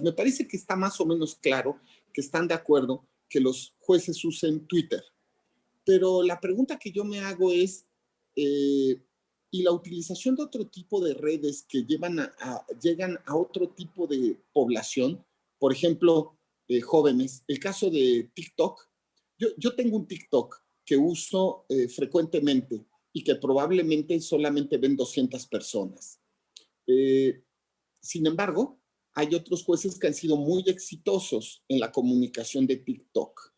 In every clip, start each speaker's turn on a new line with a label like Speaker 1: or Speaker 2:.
Speaker 1: Me parece que está más o menos claro que están de acuerdo que los jueces usen Twitter. Pero la pregunta que yo me hago es, ¿y la utilización de otro tipo de redes que llegan a otro tipo de población? Por ejemplo, jóvenes. El caso de TikTok. Yo tengo un TikTok que uso frecuentemente y que probablemente solamente ven 200 personas. Eh, Sin embargo, hay otros jueces que han sido muy exitosos en la comunicación de TikTok.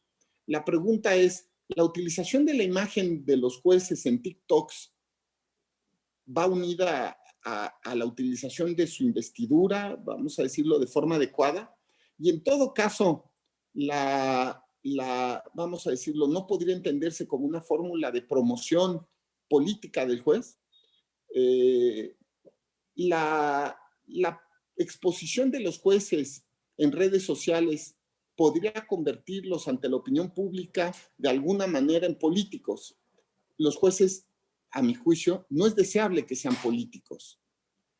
Speaker 1: La pregunta es, ¿la utilización de la imagen de los jueces en TikToks va unida a la utilización de su investidura, vamos a decirlo de forma adecuada? Y en todo caso, vamos a decirlo, no podría entenderse como una fórmula de promoción política del juez. Eh, la exposición de los jueces en redes sociales podría convertirlos ante la opinión pública de alguna manera en políticos. Los jueces, a mi juicio, no es deseable que sean políticos.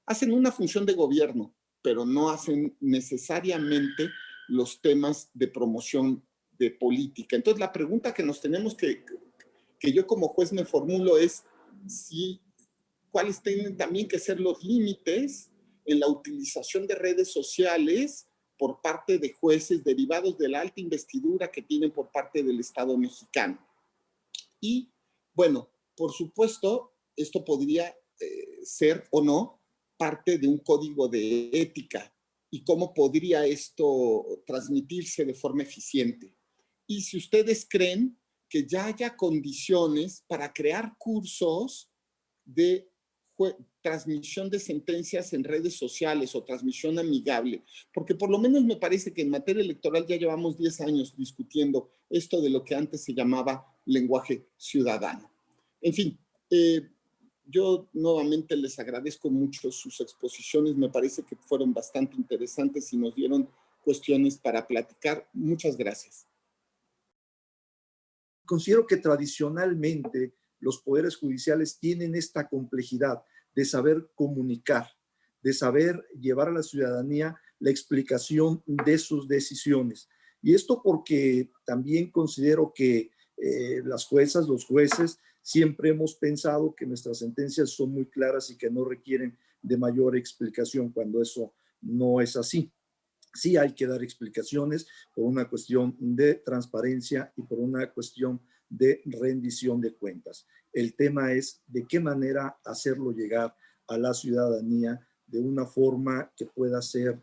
Speaker 1: Hacen una función de gobierno, pero no hacen necesariamente los temas de promoción de política. Entonces, la pregunta que nos tenemos que yo como juez me formulo es si cuáles tienen también que ser los límites en la utilización de redes sociales por parte de jueces derivados de la alta investidura que tienen por parte del Estado mexicano. Y bueno, por supuesto, esto podría ser o no parte de un código de ética y cómo podría esto transmitirse de forma eficiente. Y si ustedes creen que ya haya condiciones para crear cursos de transmisión de sentencias en redes sociales o transmisión amigable, porque por lo menos me parece que en materia electoral ya llevamos 10 años discutiendo esto de lo que antes se llamaba lenguaje ciudadano. En fin, yo nuevamente les agradezco mucho sus exposiciones, me parece que fueron bastante interesantes y nos dieron cuestiones para platicar. Muchas gracias.
Speaker 2: Considero que tradicionalmente los poderes judiciales tienen esta complejidad de saber comunicar, de saber llevar a la ciudadanía la explicación de sus decisiones. Y esto porque también considero que las juezas, los jueces, siempre hemos pensado que nuestras sentencias son muy claras y que no requieren de mayor explicación cuando eso no es así. Sí hay que dar explicaciones por una cuestión de transparencia y por una cuestión de rendición de cuentas. El tema es de qué manera hacerlo llegar a la ciudadanía de una forma que pueda ser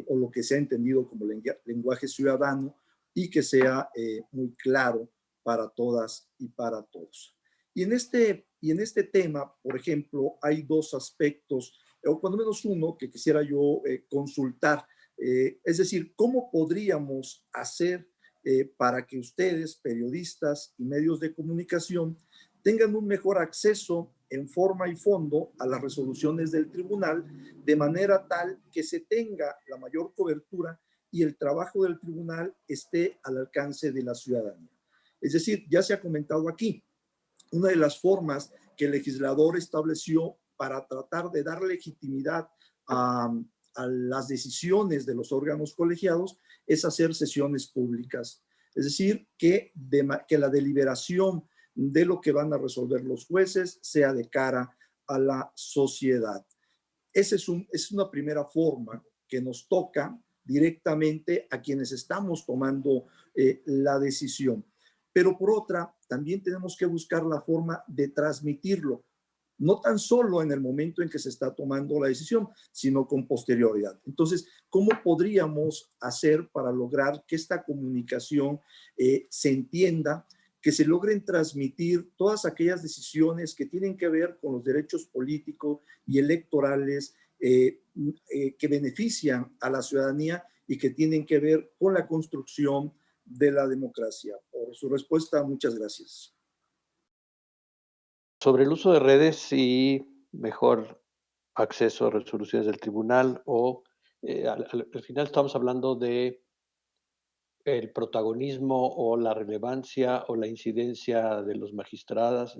Speaker 2: o lo que se ha entendido como lenguaje ciudadano y que sea muy claro para todas y para todos. Y en este tema, por ejemplo, hay dos aspectos, o cuando menos uno, que quisiera yo consultar. Es decir, ¿cómo podríamos hacer para que ustedes, periodistas y medios de comunicación, tengan un mejor acceso en forma y fondo a las resoluciones del tribunal, de manera tal que se tenga la mayor cobertura y el trabajo del tribunal esté al alcance de la ciudadanía? Es decir, ya se ha comentado aquí, una de las formas que el legislador estableció para tratar de dar legitimidad a las decisiones de los órganos colegiados es hacer sesiones públicas. Es decir, que la deliberación de lo que van a resolver los jueces sea de cara a la sociedad. Esa es una primera forma que nos toca directamente a quienes estamos tomando la decisión. Pero por otra, también tenemos que buscar la forma de transmitirlo, no tan solo en el momento en que se está tomando la decisión, sino con posterioridad. Entonces, ¿cómo podríamos hacer para lograr que esta comunicación se entienda, que se logren transmitir todas aquellas decisiones que tienen que ver con los derechos políticos y electorales que benefician a la ciudadanía y que tienen que ver con la construcción de la democracia? Por su respuesta, muchas gracias.
Speaker 3: Sobre el uso de redes y mejor acceso a resoluciones del tribunal o al final estamos hablando de el protagonismo o la relevancia o la incidencia de los magistradas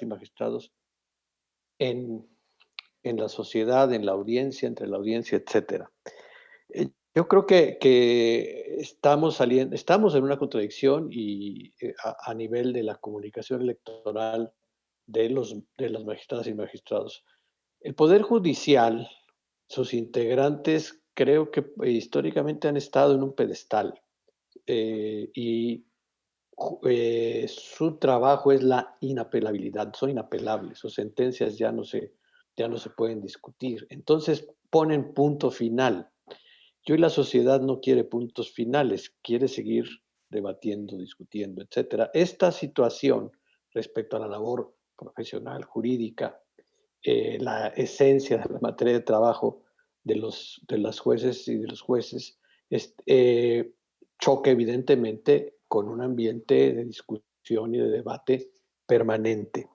Speaker 3: y magistrados en, en la sociedad, en la audiencia, entre la audiencia, etcétera. Yo creo que estamos en una contradicción y a nivel de la comunicación electoral de las magistradas y magistrados. El Poder Judicial, sus integrantes, creo que históricamente han estado en un pedestal y su trabajo es la inapelabilidad, son inapelables, sus sentencias ya no se pueden discutir. Entonces ponen punto final. Y hoy la sociedad no quiere puntos finales, quiere seguir debatiendo, discutiendo, etcétera. Esta situación respecto a la labor profesional, jurídica, la esencia de la materia de trabajo de las jueces y de los jueces, es, choca evidentemente con un ambiente de discusión y de debate permanente.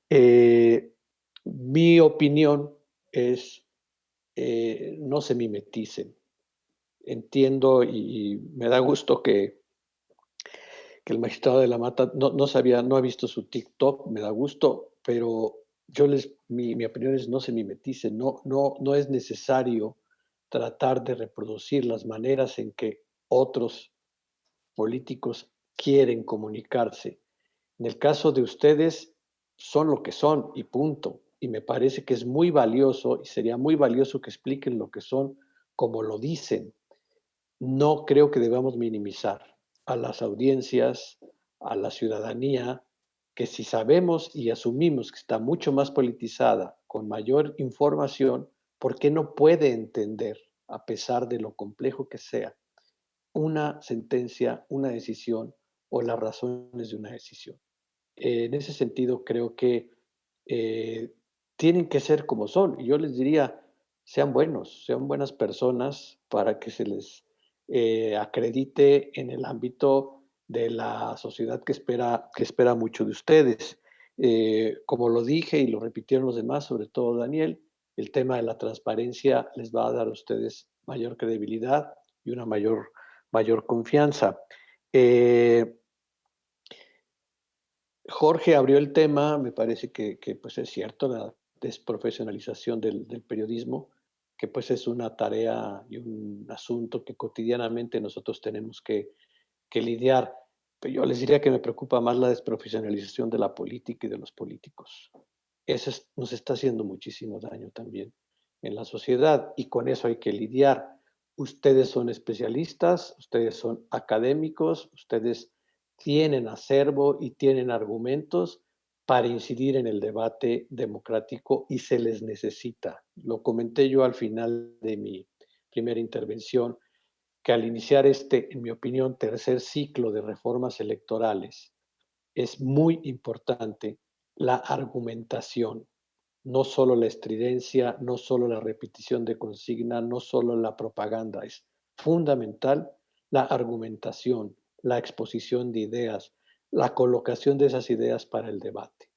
Speaker 3: Eh, Mi opinión es, no se mimeticen. Entiendo y me da gusto que el magistrado de la Mata no ha visto su TikTok, me da gusto, pero mi opinión es no se mimeticen, no es necesario tratar de reproducir las maneras en que otros políticos quieren comunicarse. En el caso de ustedes, son lo que son y punto. Y me parece que es muy valioso y sería muy valioso que expliquen lo que son como lo dicen. No creo que debamos minimizar a las audiencias, a la ciudadanía, que si sabemos y asumimos que está mucho más politizada, con mayor información, ¿por qué no puede entender, a pesar de lo complejo que sea, una sentencia, una decisión o las razones de una decisión? En ese sentido, creo que eh, tienen que ser como son. Y yo les diría, sean buenos, sean buenas personas para que se les acredite en el ámbito de la sociedad que espera mucho de ustedes. Como lo dije y lo repitieron los demás, sobre todo Daniel, el tema de la transparencia les va a dar a ustedes mayor credibilidad y una mayor confianza. Eh, Jorge abrió el tema, me parece que, pues es cierto, la desprofesionalización del periodismo, que pues es una tarea y un asunto que cotidianamente nosotros tenemos que lidiar. Pero yo les diría que me preocupa más la desprofesionalización de la política y de los políticos. Nos está haciendo muchísimo daño también en la sociedad y con eso hay que lidiar. Ustedes son especialistas, ustedes son académicos, ustedes tienen acervo y tienen argumentos para incidir en el debate democrático y se les necesita. Lo comenté yo al final de mi primera intervención, que al iniciar este, en mi opinión, tercer ciclo de reformas electorales, es muy importante la argumentación, no solo la estridencia, no solo la repetición de consigna, no solo la propaganda, es fundamental la argumentación, la exposición de ideas, la colocación de esas ideas para el debate.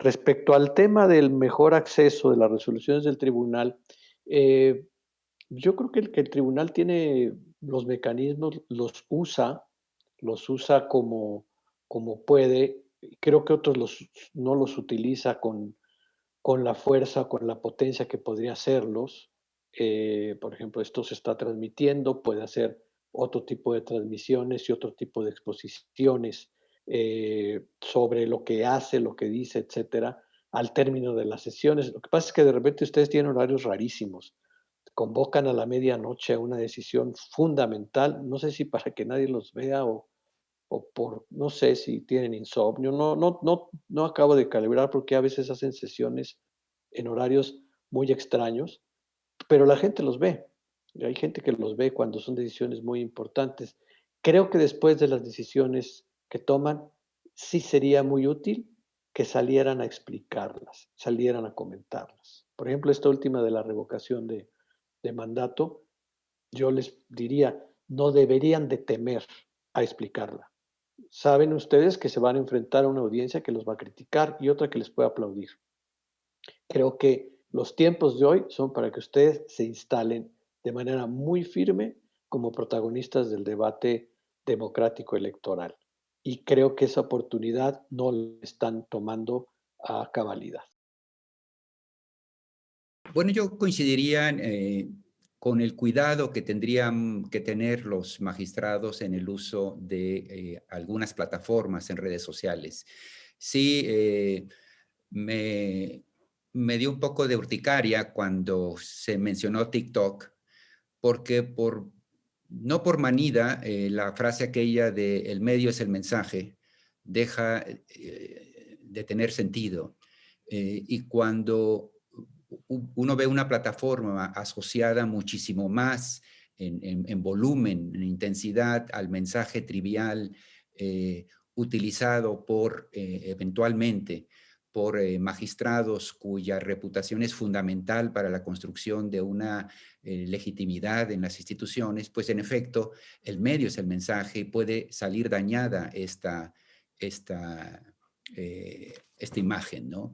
Speaker 3: Respecto al tema del mejor acceso de las resoluciones del tribunal, eh, yo creo que el tribunal tiene los mecanismos, los usa como puede. Creo que otros no los utiliza con la fuerza, con la potencia que podría hacerlos. Por ejemplo, esto se está transmitiendo, puede hacer otro tipo de transmisiones y otro tipo de exposiciones sobre lo que hace, lo que dice, etcétera, al término de las sesiones. Lo que pasa es que de repente ustedes tienen horarios rarísimos, convocan a la medianoche a una decisión fundamental, no sé si para que nadie los vea o por, no sé si tienen insomnio, no acabo de calibrar porque a veces hacen sesiones en horarios muy extraños, pero la gente los ve. Y hay gente que los ve cuando son decisiones muy importantes. Creo que después de las decisiones que toman, sí sería muy útil que salieran a explicarlas, salieran a comentarlas. Por ejemplo, esta última de la revocación de mandato, yo les diría, no deberían de temer a explicarla. Saben ustedes que se van a enfrentar a una audiencia que los va a criticar y otra que les puede aplaudir. Creo que los tiempos de hoy son para que ustedes se instalen de manera muy firme como protagonistas del debate democrático electoral. Y creo que esa oportunidad no la están tomando a cabalidad.
Speaker 4: Bueno, yo coincidiría con el cuidado que tendrían que tener los magistrados en el uso de algunas plataformas en redes sociales. Sí, me dio un poco de urticaria cuando se mencionó TikTok, porque no por manida, la frase aquella de el medio es el mensaje deja de tener sentido. Y cuando uno ve una plataforma asociada muchísimo más en volumen, en intensidad al mensaje trivial utilizado eventualmente por magistrados cuya reputación es fundamental para la construcción de una legitimidad en las instituciones, pues en efecto el medio es el mensaje y puede salir dañada esta imagen, ¿no?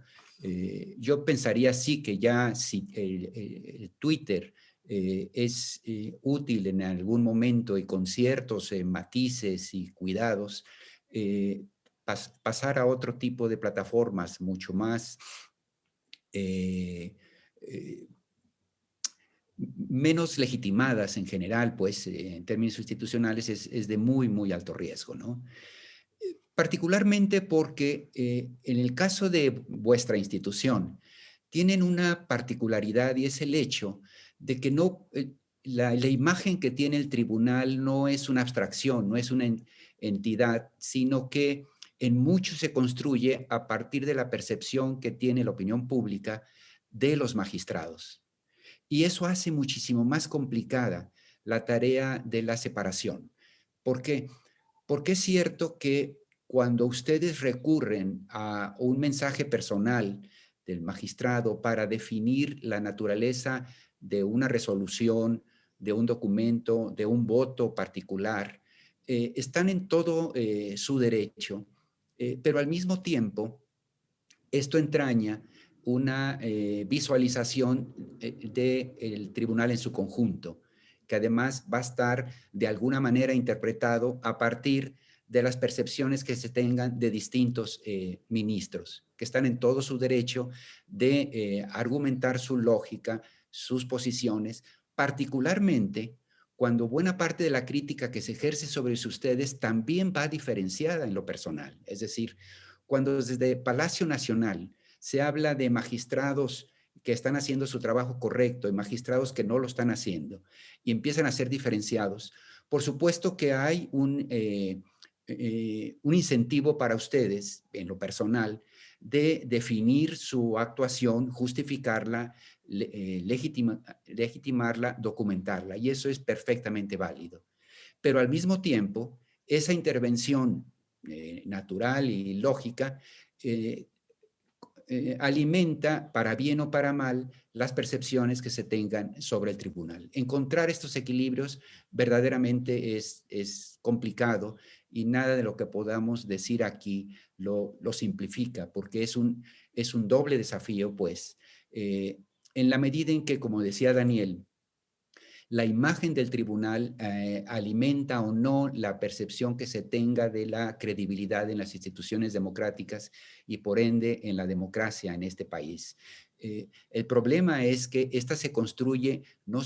Speaker 4: Yo pensaría sí que ya si el Twitter es útil en algún momento y con ciertos matices y cuidados, pasar a otro tipo de plataformas mucho más menos legitimadas en general, pues en términos institucionales es de muy, muy alto riesgo, ¿no? Particularmente porque en el caso de vuestra institución, tienen una particularidad y es el hecho de que no, la imagen que tiene el tribunal no es una abstracción, no es una entidad, sino que en mucho se construye a partir de la percepción que tiene la opinión pública de los magistrados. Y eso hace muchísimo más complicada la tarea de la separación. ¿Por qué? Porque es cierto que cuando ustedes recurren a un mensaje personal del magistrado para definir la naturaleza de una resolución, de un documento, de un voto particular, están en todo su derecho, pero al mismo tiempo esto entraña una visualización del tribunal en su conjunto, que además va a estar de alguna manera interpretado a partir de las percepciones que se tengan de distintos ministros, que están en todo su derecho de argumentar su lógica, sus posiciones, particularmente cuando buena parte de la crítica que se ejerce sobre ustedes también va diferenciada en lo personal. Es decir, cuando desde Palacio Nacional se habla de magistrados que están haciendo su trabajo correcto y magistrados que no lo están haciendo y empiezan a ser diferenciados, por supuesto que hay un incentivo para ustedes, en lo personal, de definir su actuación, justificarla, legitimarla, documentarla, y eso es perfectamente válido. Pero al mismo tiempo, esa intervención natural y lógica alimenta, para bien o para mal, las percepciones que se tengan sobre el tribunal. Encontrar estos equilibrios verdaderamente es complicado y nada de lo que podamos decir aquí lo simplifica, porque es un doble desafío, pues, en la medida en que, como decía Daniel, la imagen del tribunal alimenta o no la percepción que se tenga de la credibilidad en las instituciones democráticas y por ende en la democracia en este país. El problema es que esta se construye no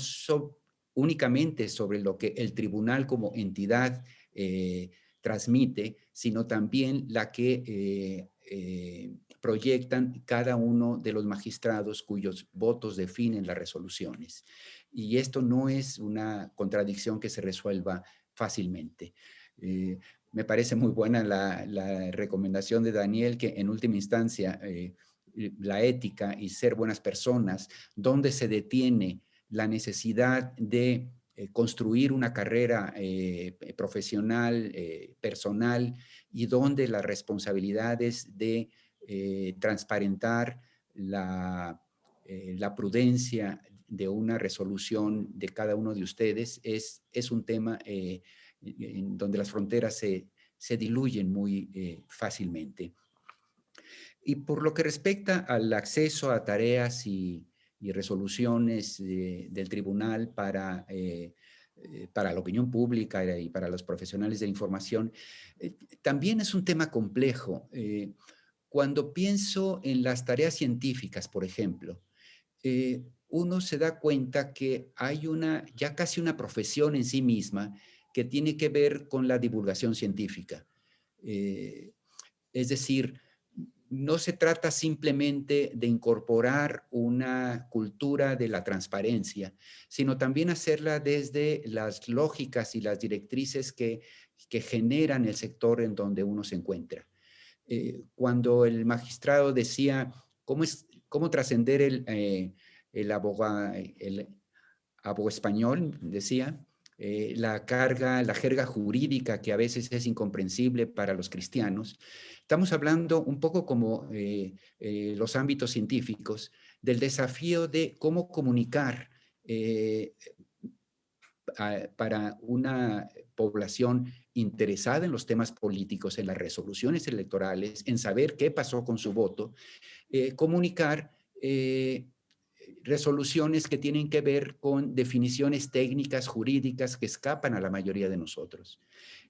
Speaker 4: únicamente sobre lo que el tribunal como entidad transmite, sino también la que proyectan cada uno de los magistrados cuyos votos definen las resoluciones. Y esto no es una contradicción que se resuelva fácilmente. Me parece muy buena la recomendación de Daniel, que en última instancia la ética y ser buenas personas, donde se detiene la necesidad de construir una carrera profesional, personal, y donde las responsabilidades de transparentar la prudencia de una resolución de cada uno de ustedes es un tema en donde las fronteras se diluyen muy fácilmente. Y por lo que respecta al acceso a tareas y resoluciones del tribunal para la opinión pública y para los profesionales de la información, también es un tema complejo. Cuando pienso en las tareas científicas, por ejemplo, uno se da cuenta que hay ya casi una profesión en sí misma que tiene que ver con la divulgación científica. Es decir, no se trata simplemente de incorporar una cultura de la transparencia, sino también hacerla desde las lógicas y las directrices que generan el sector en donde uno se encuentra. Cuando el magistrado decía cómo trascender el abogado español, decía, la jerga jurídica que a veces es incomprensible para los cristianos. Estamos hablando un poco como los ámbitos científicos, del desafío de cómo comunicar para una población interesada en los temas políticos, en las resoluciones electorales, en saber qué pasó con su voto, comunicar resoluciones que tienen que ver con definiciones técnicas, jurídicas, que escapan a la mayoría de nosotros.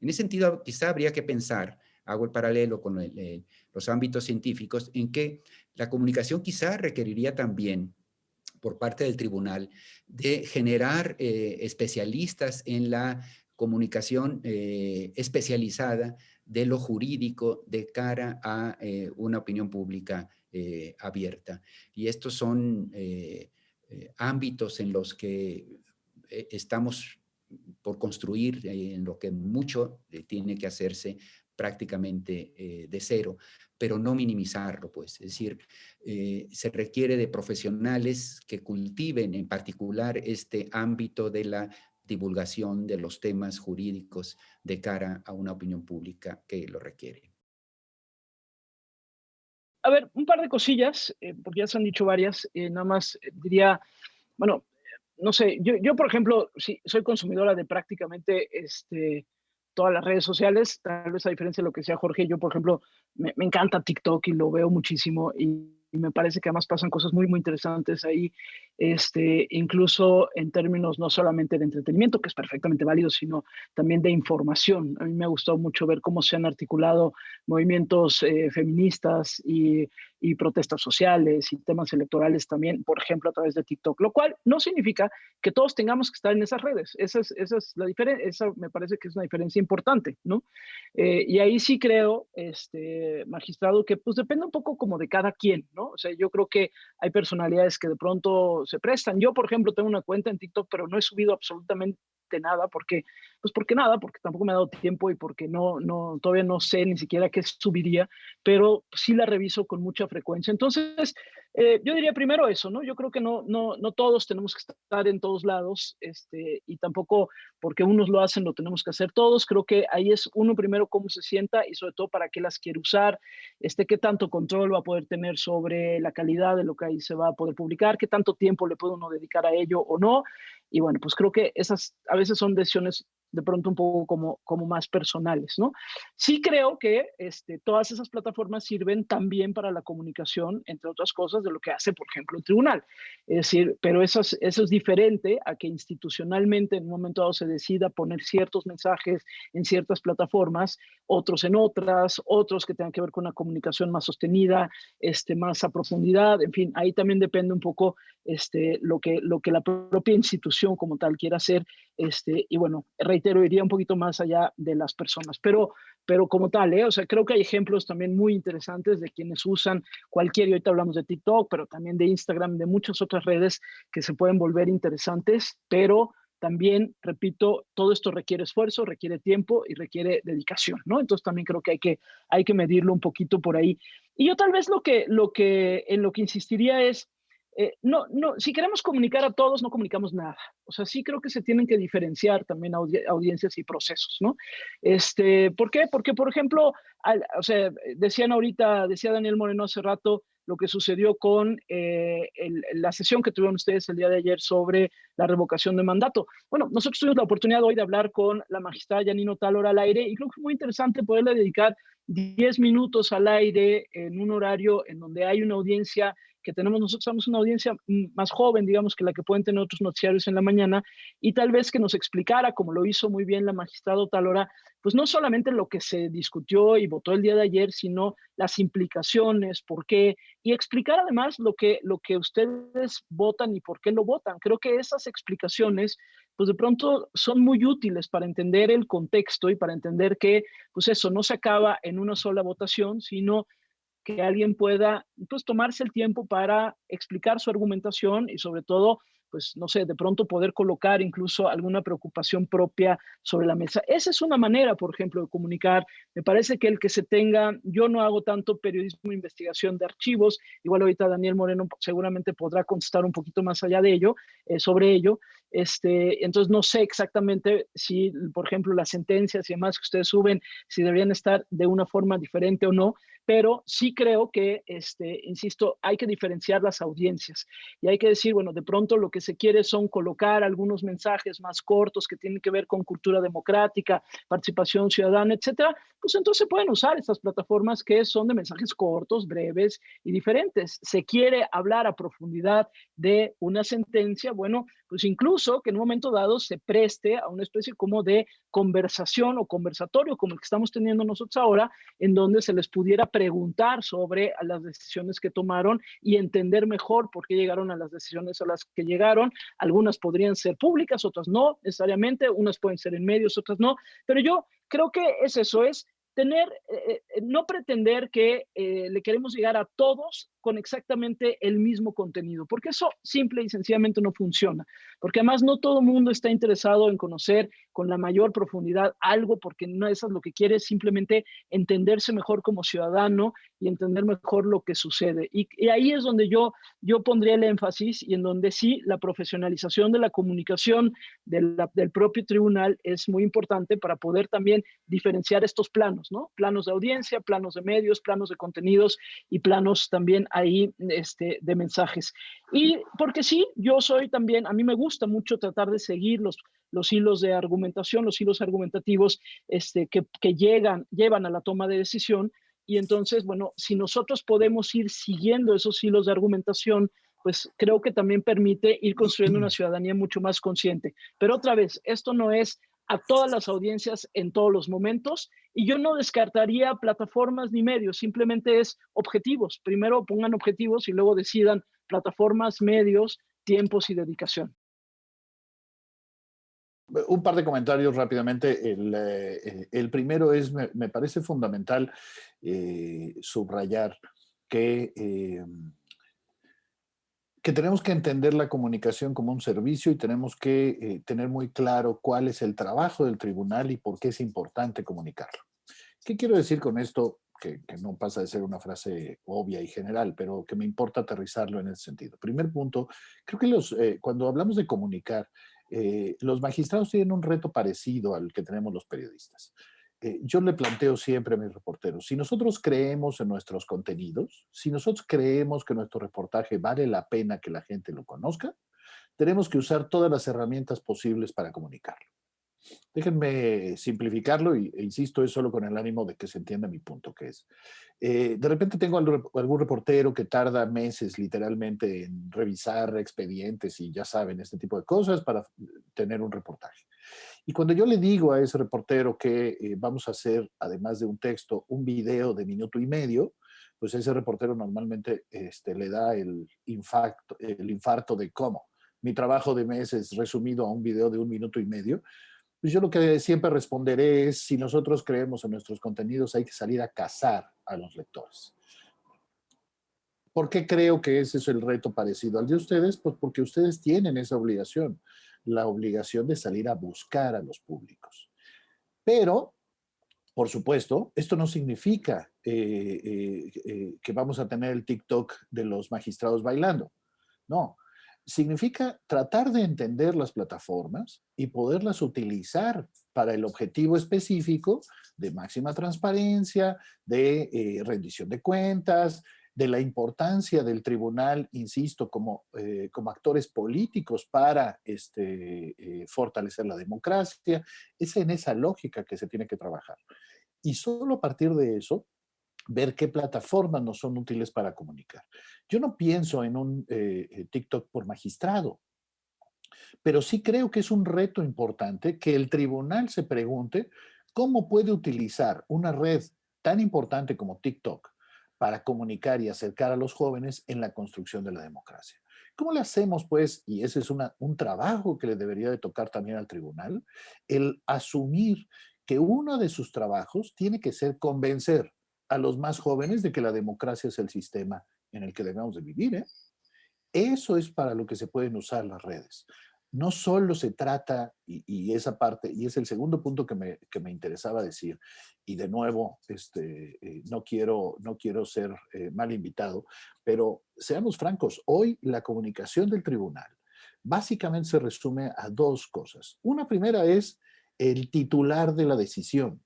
Speaker 4: En ese sentido, quizá habría que pensar, hago el paralelo con los ámbitos científicos, en que la comunicación quizá requeriría también, por parte del tribunal, de generar especialistas en la comunicación especializada de lo jurídico de cara a una opinión pública abierta. Y estos son ámbitos en los que estamos por construir, en lo que mucho tiene que hacerse prácticamente de cero, pero no minimizarlo, pues. Es decir, se requiere de profesionales que cultiven en particular este ámbito de la divulgación de los temas jurídicos de cara a una opinión pública que lo requiere.
Speaker 5: A ver, un par de cosillas, porque ya se han dicho varias, nada más diría, bueno, no sé, yo por ejemplo, sí, soy consumidora de prácticamente todas las redes sociales, tal vez a diferencia de lo que decía Jorge, yo por ejemplo, me encanta TikTok y lo veo muchísimo y me parece que además pasan cosas muy, muy interesantes ahí, incluso en términos no solamente de entretenimiento, que es perfectamente válido, sino también de información. A mí me ha gustado mucho ver cómo se han articulado movimientos feministas y protestas sociales y temas electorales también, por ejemplo, a través de TikTok, lo cual no significa que todos tengamos que estar en esas redes. Esa es la diferencia, esa me parece que es una diferencia importante, ¿no? Y ahí sí creo, magistrado, que pues depende un poco como de cada quien, ¿no? O sea, yo creo que hay personalidades que de pronto se prestan. Yo, por ejemplo, tengo una cuenta en TikTok, pero no he subido absolutamente nada, porque tampoco me ha dado tiempo y porque todavía no sé ni siquiera qué subiría, pero sí la reviso con mucha frecuencia. Entonces, yo diría primero eso, ¿no? Yo creo que no todos tenemos que estar en todos lados, y tampoco porque unos lo hacen lo tenemos que hacer todos. Creo que ahí es uno primero cómo se sienta y sobre todo para qué las quiere usar, qué tanto control va a poder tener sobre la calidad de lo que ahí se va a poder publicar, qué tanto tiempo le puede uno dedicar a ello o no. Y bueno, pues creo que esas a veces son decisiones de pronto un poco como más personales, ¿no? Sí creo que todas esas plataformas sirven también para la comunicación, entre otras cosas, de lo que hace, por ejemplo, el tribunal. Es decir, pero eso es diferente a que institucionalmente en un momento dado se decida poner ciertos mensajes en ciertas plataformas, otros en otras, otros que tengan que ver con una comunicación más sostenida, más a profundidad, en fin, ahí también depende un poco lo que la propia institución como tal quiera hacer, y bueno, reitero, iría un poquito más allá de las personas, pero como tal, o sea, creo que hay ejemplos también muy interesantes de quienes usan cualquier, y ahorita hablamos de TikTok, pero también de Instagram, de muchas otras redes que se pueden volver interesantes, pero también, repito, todo esto requiere esfuerzo, requiere tiempo y requiere dedicación, ¿no? Entonces también creo que hay que medirlo un poquito por ahí. Y yo tal vez en lo que insistiría es, si queremos comunicar a todos, no comunicamos nada. O sea, sí creo que se tienen que diferenciar también audiencias y procesos, ¿no? ¿Por qué? Porque, por ejemplo, o sea, decía Daniel Moreno hace rato, lo que sucedió con la sesión que tuvieron ustedes el día de ayer sobre la revocación de mandato. Bueno, nosotros tuvimos la oportunidad hoy de hablar con la magistrada Yanino Talora al aire y creo que fue muy interesante poderle dedicar 10 minutos al aire en un horario en donde hay una audiencia que tenemos nosotros, somos una audiencia más joven, digamos, que la que pueden tener otros noticiarios en la mañana, y tal vez que nos explicara, como lo hizo muy bien la magistrada Otalora, pues no solamente lo que se discutió y votó el día de ayer, sino las implicaciones, por qué, y explicar además lo que ustedes votan y por qué lo votan. Creo que esas explicaciones, pues de pronto son muy útiles para entender el contexto y para entender que, pues eso, no se acaba en una sola votación, sino que alguien pueda, pues, tomarse el tiempo para explicar su argumentación y sobre todo, pues, no sé, de pronto poder colocar incluso alguna preocupación propia sobre la mesa. Esa es una manera, por ejemplo, de comunicar. Me parece que el que se tenga, yo no hago tanto periodismo de investigación de archivos, igual ahorita Daniel Moreno seguramente podrá contestar un poquito más allá de ello, sobre ello. Entonces no sé exactamente si, por ejemplo, las sentencias y demás que ustedes suben, si deberían estar de una forma diferente o no, pero sí creo que, insisto, hay que diferenciar las audiencias y hay que decir, bueno, de pronto lo que se quiere son colocar algunos mensajes más cortos que tienen que ver con cultura democrática, participación ciudadana, etcétera, pues entonces pueden usar estas plataformas que son de mensajes cortos, breves y diferentes. Se quiere hablar a profundidad de una sentencia, bueno, pues incluso que en un momento dado se preste a una especie como de conversación o conversatorio como el que estamos teniendo nosotros ahora, en donde se les pudiera preguntar sobre las decisiones que tomaron y entender mejor por qué llegaron a las decisiones a las que llegaron. Algunas podrían ser públicas, otras no necesariamente, unas pueden ser en medios, otras no, pero yo creo que es eso, es tener, no pretender que le queremos llegar a todos con exactamente el mismo contenido, porque eso simple y sencillamente no funciona, porque además no todo el mundo está interesado en conocer con la mayor profundidad algo, porque no eso es lo que quiere, es simplemente entenderse mejor como ciudadano y entender mejor lo que sucede. Y ahí es donde yo pondría el énfasis y en donde sí la profesionalización de la comunicación del propio tribunal es muy importante para poder también diferenciar estos planos, ¿no? Planos de audiencia, planos de medios, planos de contenidos y planos también ahí de mensajes. Y porque sí, yo soy también, a mí me gusta mucho tratar de seguir los hilos de argumentación, los hilos argumentativos que llevan a la toma de decisión. Y entonces, bueno, si nosotros podemos ir siguiendo esos hilos de argumentación, pues creo que también permite ir construyendo una ciudadanía mucho más consciente. Pero otra vez, esto no es a todas las audiencias en todos los momentos y yo no descartaría plataformas ni medios, simplemente es objetivos. Primero pongan objetivos y luego decidan plataformas, medios, tiempos y dedicación.
Speaker 6: Un par de comentarios rápidamente. El primero es, me parece fundamental subrayar que tenemos que entender la comunicación como un servicio y tenemos que tener muy claro cuál es el trabajo del tribunal y por qué es importante comunicarlo. ¿Qué quiero decir con esto? Que no pasa de ser una frase obvia y general, pero que me importa aterrizarlo en ese sentido. Primer punto, creo que cuando hablamos de comunicar, los magistrados tienen un reto parecido al que tenemos los periodistas. Yo le planteo siempre a mis reporteros, si nosotros creemos en nuestros contenidos, si nosotros creemos que nuestro reportaje vale la pena que la gente lo conozca, tenemos que usar todas las herramientas posibles para comunicarlo. Déjenme simplificarlo e insisto, es solo con el ánimo de que se entienda mi punto, que es, de repente tengo algún reportero que tarda meses literalmente en revisar expedientes y ya saben, este tipo de cosas para tener un reportaje. Y cuando yo le digo a ese reportero que vamos a hacer, además de un texto, un video de 1.5 minutos, pues ese reportero normalmente le da el infarto de cómo. Mi trabajo de meses resumido a un video de 1.5 minutos, pues yo lo que siempre responderé es, si nosotros creemos en nuestros contenidos, hay que salir a cazar a los lectores. ¿Por qué creo que ese es el reto parecido al de ustedes? Pues porque ustedes tienen esa obligación, la obligación de salir a buscar a los públicos. Pero, por supuesto, esto no significa que vamos a tener el TikTok de los magistrados bailando. No, significa tratar de entender las plataformas y poderlas utilizar para el objetivo específico de máxima transparencia, de rendición de cuentas, de la importancia del tribunal, insisto, como actores políticos para fortalecer la democracia. Es en esa lógica que se tiene que trabajar. Y solo a partir de eso ver qué plataformas nos son útiles para comunicar. Yo no pienso en un TikTok por magistrado, pero sí creo que es un reto importante que el tribunal se pregunte cómo puede utilizar una red tan importante como TikTok para comunicar y acercar a los jóvenes en la construcción de la democracia. ¿Cómo le hacemos, pues, y ese es un trabajo que le debería de tocar también al tribunal, el asumir que uno de sus trabajos tiene que ser convencer a los más jóvenes de que la democracia es el sistema en el que debemos de vivir, ¿eh? Eso es para lo que se pueden usar las redes. No solo se trata, y esa parte, y es el segundo punto que me interesaba decir, y de nuevo, no quiero ser mal invitado, pero seamos francos, hoy la comunicación del tribunal básicamente se resume a dos cosas. Una primera es el titular de la decisión,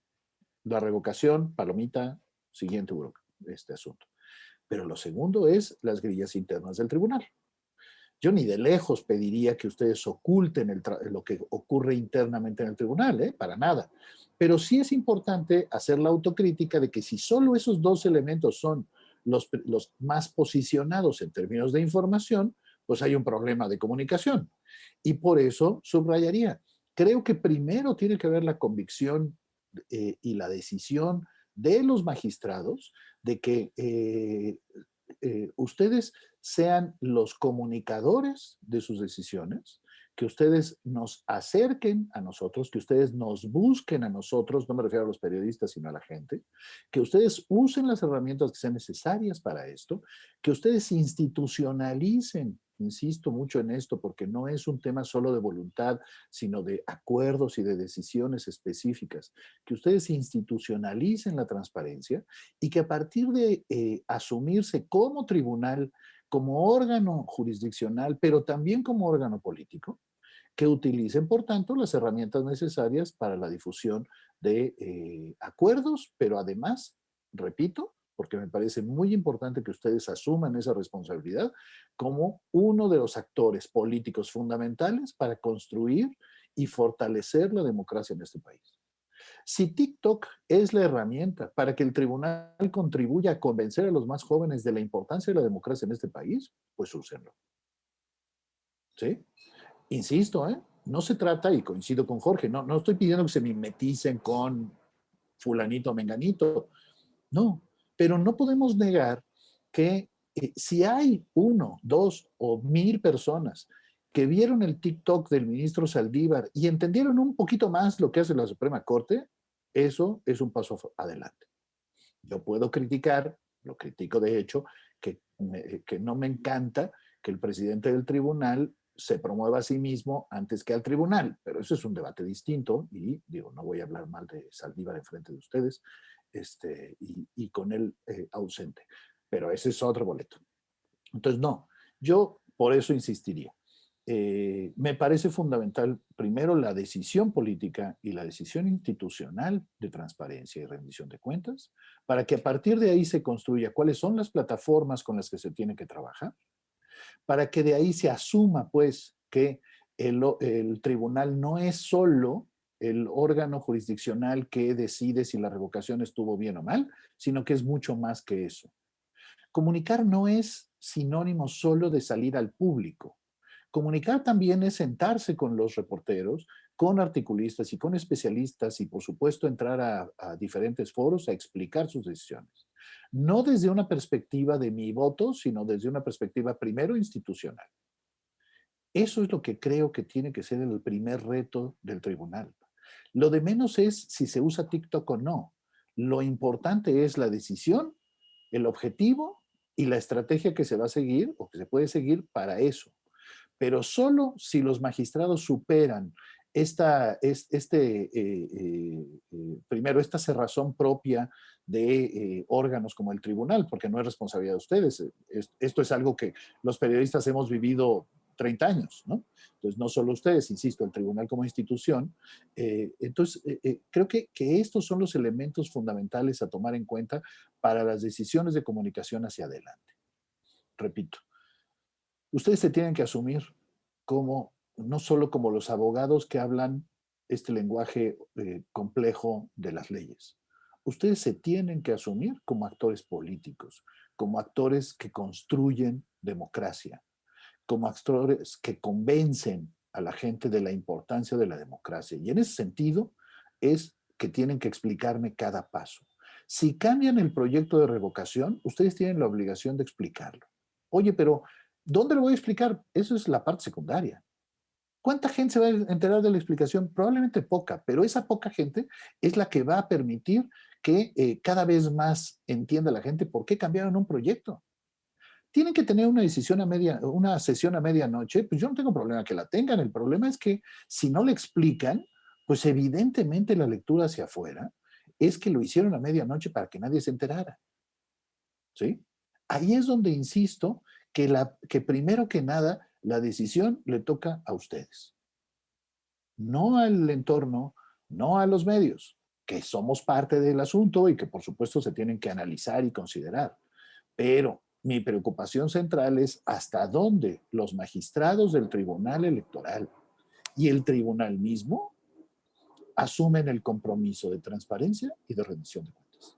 Speaker 6: la revocación, palomita, siguiente asunto. Pero lo segundo es las grillas internas del tribunal. Yo ni de lejos pediría que ustedes oculten lo que ocurre internamente en el tribunal, ¿eh? Para nada. Pero sí es importante hacer la autocrítica de que si solo esos dos elementos son los más posicionados en términos de información, pues hay un problema de comunicación. Y por eso subrayaría, creo que primero tiene que haber la convicción y la decisión de los magistrados de que ustedes sean los comunicadores de sus decisiones, que ustedes nos acerquen a nosotros, que ustedes nos busquen a nosotros, no me refiero a los periodistas, sino a la gente, que ustedes usen las herramientas que sean necesarias para esto, que ustedes institucionalicen, insisto mucho en esto, porque no es un tema solo de voluntad, sino de acuerdos y de decisiones específicas, que ustedes institucionalicen la transparencia y que a partir de asumirse como tribunal, como órgano jurisdiccional, pero también como órgano político, que utilicen, por tanto, las herramientas necesarias para la difusión de acuerdos, pero además, repito, porque me parece muy importante que ustedes asuman esa responsabilidad como uno de los actores políticos fundamentales para construir y fortalecer la democracia en este país. Si TikTok es la herramienta para que el tribunal contribuya a convencer a los más jóvenes de la importancia de la democracia en este país, pues úsenlo. ¿Sí? Insisto, ¿eh? No se trata, y coincido con Jorge, no estoy pidiendo que se mimeticen con fulanito o menganito, no, pero no podemos negar que si hay 1, 2 o 1000 personas que vieron el TikTok del ministro Saldívar y entendieron un poquito más lo que hace la Suprema Corte, eso es un paso adelante. Yo puedo criticar, lo critico de hecho, que no me encanta que el presidente del tribunal se promueva a sí mismo antes que al tribunal, pero eso es un debate distinto y digo, no voy a hablar mal de Saldívar en frente de ustedes y con él ausente, pero ese es otro boleto. Entonces, no, yo por eso insistiría. Me parece fundamental, primero, la decisión política y la decisión institucional de transparencia y rendición de cuentas, para que a partir de ahí se construya cuáles son las plataformas con las que se tiene que trabajar, para que de ahí se asuma, pues, que el tribunal no es solo el órgano jurisdiccional que decide si la revocación estuvo bien o mal, sino que es mucho más que eso. Comunicar no es sinónimo solo de salir al público. Comunicar también es sentarse con los reporteros, con articulistas y con especialistas y, por supuesto, entrar a diferentes foros a explicar sus decisiones. No desde una perspectiva de mi voto, sino desde una perspectiva primero institucional. Eso es lo que creo que tiene que ser el primer reto del tribunal. Lo de menos es si se usa TikTok o no. Lo importante es la decisión, el objetivo y la estrategia que se va a seguir o que se puede seguir para eso. Pero solo si los magistrados superan primero, esta cerrazón propia de órganos como el tribunal, porque no es responsabilidad de ustedes. Esto es algo que los periodistas hemos vivido 30 años, ¿no? Entonces, no solo ustedes, insisto, el tribunal como institución. Creo que estos son los elementos fundamentales a tomar en cuenta para las decisiones de comunicación hacia adelante. Repito, ustedes se tienen que asumir como, no solo como los abogados que hablan este lenguaje complejo de las leyes. ustedes se tienen que asumir como actores políticos, como actores que construyen democracia, como actores que convencen a la gente de la importancia de la democracia. Y en ese sentido es que tienen que explicarme cada paso. Si cambian el proyecto de revocación, ustedes tienen la obligación de explicarlo. Oye, pero ¿dónde lo voy a explicar? Eso es la parte secundaria. ¿Cuánta gente se va a enterar de la explicación? Probablemente poca, pero esa poca gente es la que va a permitir que cada vez más entienda la gente por qué cambiaron un proyecto. Tienen que tener una sesión a medianoche, pues yo no tengo problema que la tengan. El problema es que si no le explican, pues evidentemente la lectura hacia afuera es que lo hicieron a medianoche para que nadie se enterara. ¿Sí? Ahí es donde insisto que primero que nada la decisión le toca a ustedes. No al entorno, no a los medios, que somos parte del asunto y que por supuesto se tienen que analizar y considerar. Pero mi preocupación central es hasta dónde los magistrados del Tribunal Electoral y el tribunal mismo asumen el compromiso de transparencia y de rendición de cuentas.